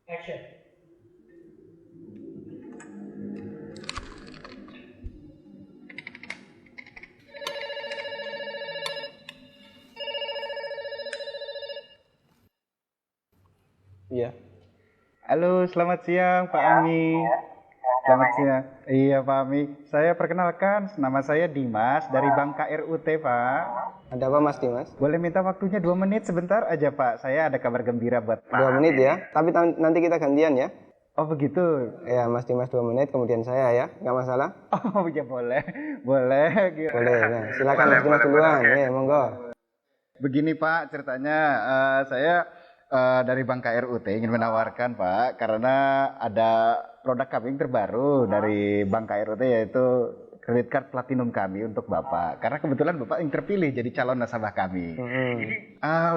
Action. Iya. Halo, selamat siang Pak Ami. Selamat siang. Iya Pak Ami. Saya perkenalkan, nama saya Dimas dari Bank KRUT Pak. Ada apa Mas Dimas? Boleh minta waktunya 2 menit sebentar aja Pak. Saya ada kabar gembira buat Pak. 2 menit ya, tapi nanti kita gantian ya. Oh begitu. Ya Mas Dimas 2 menit, kemudian saya ya, nggak masalah? Oh ya boleh, boleh. Boleh, nah, silakan Mas Dimas duluan, ya monggo. Begini Pak, ceritanya saya dari Bank KRUT ingin menawarkan Pak, karena ada produk kami yang terbaru dari Bank KRUT yaitu credit card platinum kami untuk Bapak. Karena kebetulan Bapak yang terpilih jadi calon nasabah kami.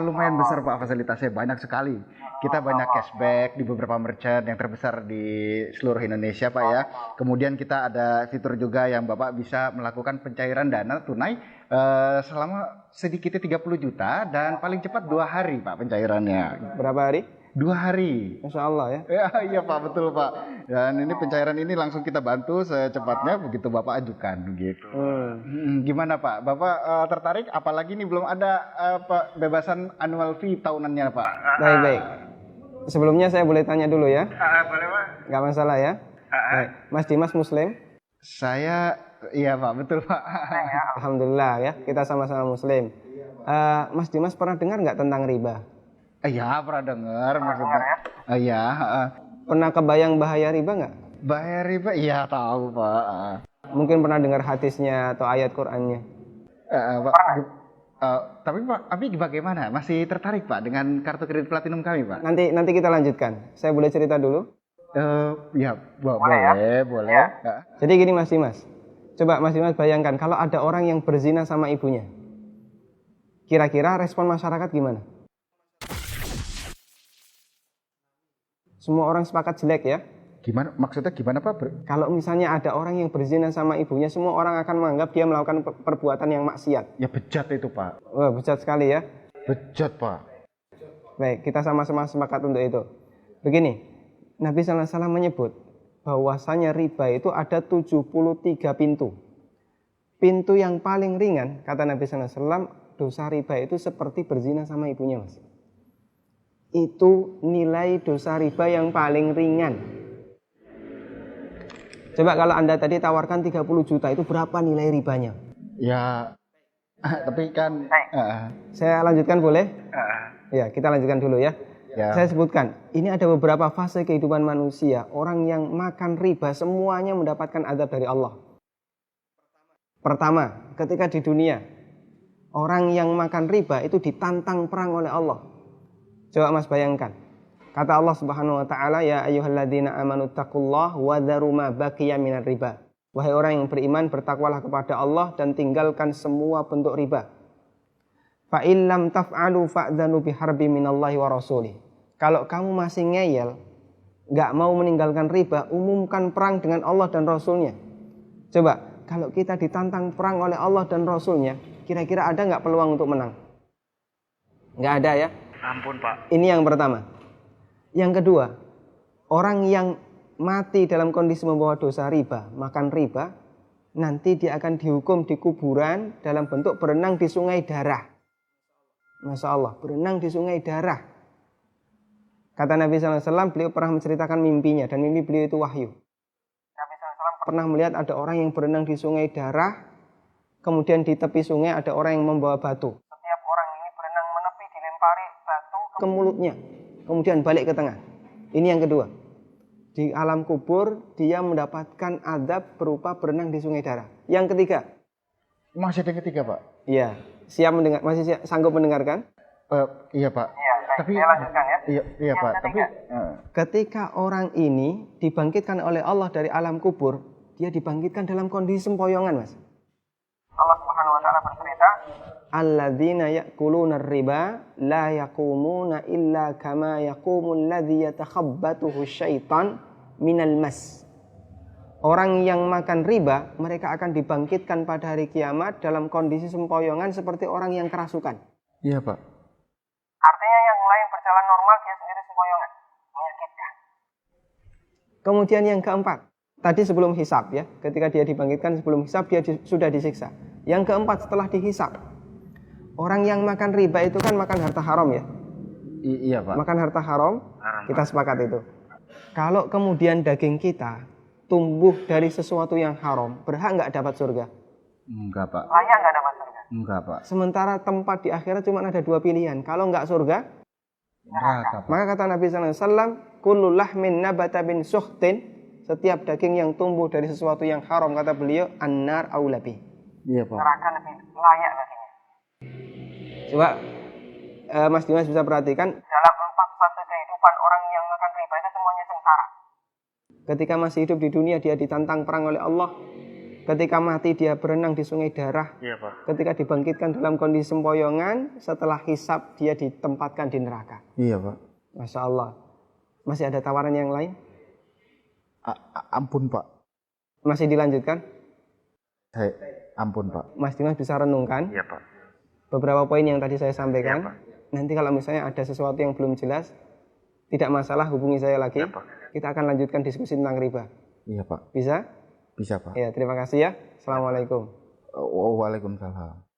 Lumayan besar Pak fasilitasnya, banyak sekali. Kita banyak cashback di beberapa merchant yang terbesar di seluruh Indonesia Pak ya. Kemudian kita ada fitur juga yang Bapak bisa melakukan pencairan dana tunai selama sedikitnya 30 juta dan paling cepat 2 hari Pak pencairannya. Berapa hari? 2 hari. Masya Allah ya. Ya, iya Pak, betul Pak. Dan ini pencairan ini langsung kita bantu secepatnya begitu Bapak ajukan gitu. Gimana Pak? Bapak tertarik? Apalagi ini belum ada bebasan annual fee tahunannya Pak. Baik. Sebelumnya saya boleh tanya dulu ya? Boleh Pak. Nggak masalah ya? Baik. Mas Dimas Muslim? Saya, iya Pak, betul Pak. Alhamdulillah ya, kita sama-sama Muslim. Mas Dimas pernah dengar nggak tentang riba? Iya, pernah dengar maksudnya. Iya. Pernah kebayang bahaya riba nggak? Bahaya riba? Iya tahu Pak. Mungkin pernah dengar hadisnya atau ayat Qur'annya. Pak. Tapi Pak, bagaimana? Masih tertarik Pak dengan kartu kredit platinum kami Pak? Nanti kita lanjutkan. Saya boleh cerita dulu? Ya, boleh. Ya. Jadi gini Mas Dimas. Coba Mas Dimas bayangkan kalau ada orang yang berzina sama ibunya. Kira-kira respon masyarakat gimana? Semua orang sepakat jelek ya. Gimana? Maksudnya gimana Pak? Kalau misalnya ada orang yang berzina sama ibunya, semua orang akan menganggap dia melakukan perbuatan yang maksiat. Ya bejat itu Pak. Wah, bejat sekali ya. Bejat Pak. Baik, kita sama-sama sepakat untuk itu. Begini, Nabi SAW menyebut bahwasanya riba itu ada 73 pintu. Pintu yang paling ringan, kata Nabi SAW, dosa riba itu seperti berzina sama ibunya Mas. Itu nilai dosa riba yang paling ringan. Coba kalau Anda tadi tawarkan 30 juta, itu berapa nilai ribanya? Ya, tapi kan... Saya lanjutkan boleh? Ya, kita lanjutkan dulu ya. Saya sebutkan, ini ada beberapa fase kehidupan manusia. Orang yang makan riba semuanya mendapatkan azab dari Allah. Pertama, ketika di dunia, orang yang makan riba itu ditantang perang oleh Allah. Coba Mas bayangkan. Kata Allah Subhanahu wa taala, ya ayyuhalladzina amanu taqullaha wa dharu ma baqiya minar riba. Wahai orang yang beriman, bertakwalah kepada Allah dan tinggalkan semua bentuk riba. Fa in lam taf'alu fa'dzanu biharbi minallahi wa rasulih. Kalau kamu masih ngeyel, enggak mau meninggalkan riba, umumkan perang dengan Allah dan Rasulnya. Coba, kalau kita ditantang perang oleh Allah dan Rasulnya, kira-kira ada enggak peluang untuk menang? Enggak ada ya? Ampun Pak. Ini yang pertama. Yang kedua, orang yang mati dalam kondisi membawa dosa riba, makan riba, nanti dia akan dihukum di kuburan dalam bentuk berenang di sungai darah. Masya Allah, berenang di sungai darah. Kata Nabi SAW, beliau pernah menceritakan mimpinya, dan mimpi beliau itu wahyu. Nabi SAW pernah melihat ada orang yang berenang di sungai darah, kemudian di tepi sungai ada orang yang membawa batu. Setiap orang ini berenang menepi dilempari batu ke mulutnya, kemudian balik ke tengah. Ini yang kedua. Di alam kubur dia mendapatkan azab berupa berenang di sungai darah. Yang ketiga. Masih ada yang ketiga Pak? Iya. Siap mendengar? Masih sanggup mendengarkan? Iya Pak. Iya. Tapi saya lanjutkan ya. Iya Pak. Tapi ketika orang ini dibangkitkan oleh Allah dari alam kubur, dia dibangkitkan dalam kondisi sempoyongan Mas. Allah Subhanahu wa taala bercerita, alladzina ya'kuluna riba la yaqumuna illa kama yaqumul ladzi yatakhabbathu syaitan minal mas. Orang yang makan riba, mereka akan dibangkitkan pada hari kiamat dalam kondisi sempoyongan seperti orang yang kerasukan. Iya Pak. Artinya yang lain berjalan normal, dia sendiri sempoyongan. Menyakitkan. Kemudian yang keempat, tadi sebelum hisab ya, ketika dia dibangkitkan sebelum hisab dia sudah disiksa. Yang keempat setelah dihisab, orang yang makan riba itu kan makan harta haram ya. Iya Pak. Makan harta haram, kita sepakat itu. Kalau kemudian daging kita tumbuh dari sesuatu yang haram, berhak nggak dapat surga? Enggak Pak. Layak nggak dapat surga? Enggak Pak. Sementara tempat di akhirat cuma ada dua pilihan. Kalau nggak surga, Neraka Pak. maka kata Nabi SAW, kullu lahmin nabata bin suhtin, setiap daging yang tumbuh dari sesuatu yang haram, kata beliau, annar aulabi. Iya Pak. Neraka lebih layak baginya. Coba Mas Dimas bisa perhatikan, dalam 4 fase kehidupan orang yang makan riba itu semuanya sengsara. Ketika masih hidup di dunia dia ditantang perang oleh Allah. Ketika mati dia berenang di sungai darah. Iya Pak. Ketika dibangkitkan dalam kondisi sempoyongan, setelah hisab dia ditempatkan di neraka. Iya Pak. Masya Allah. Masih ada tawaran yang lain? Ampun Pak. Masih dilanjutkan? Ampun Pak. Mas Dimas bisa renungkan Iya Pak. beberapa poin yang tadi saya sampaikan. Iya, Pak. Nanti kalau misalnya ada sesuatu yang belum jelas, tidak masalah, hubungi saya lagi. Iya, Pak. Kita akan lanjutkan diskusi tentang riba. Iya Pak. Bisa? Bisa Pak. Ya, terima kasih ya. Assalamualaikum. Waalaikumsalam.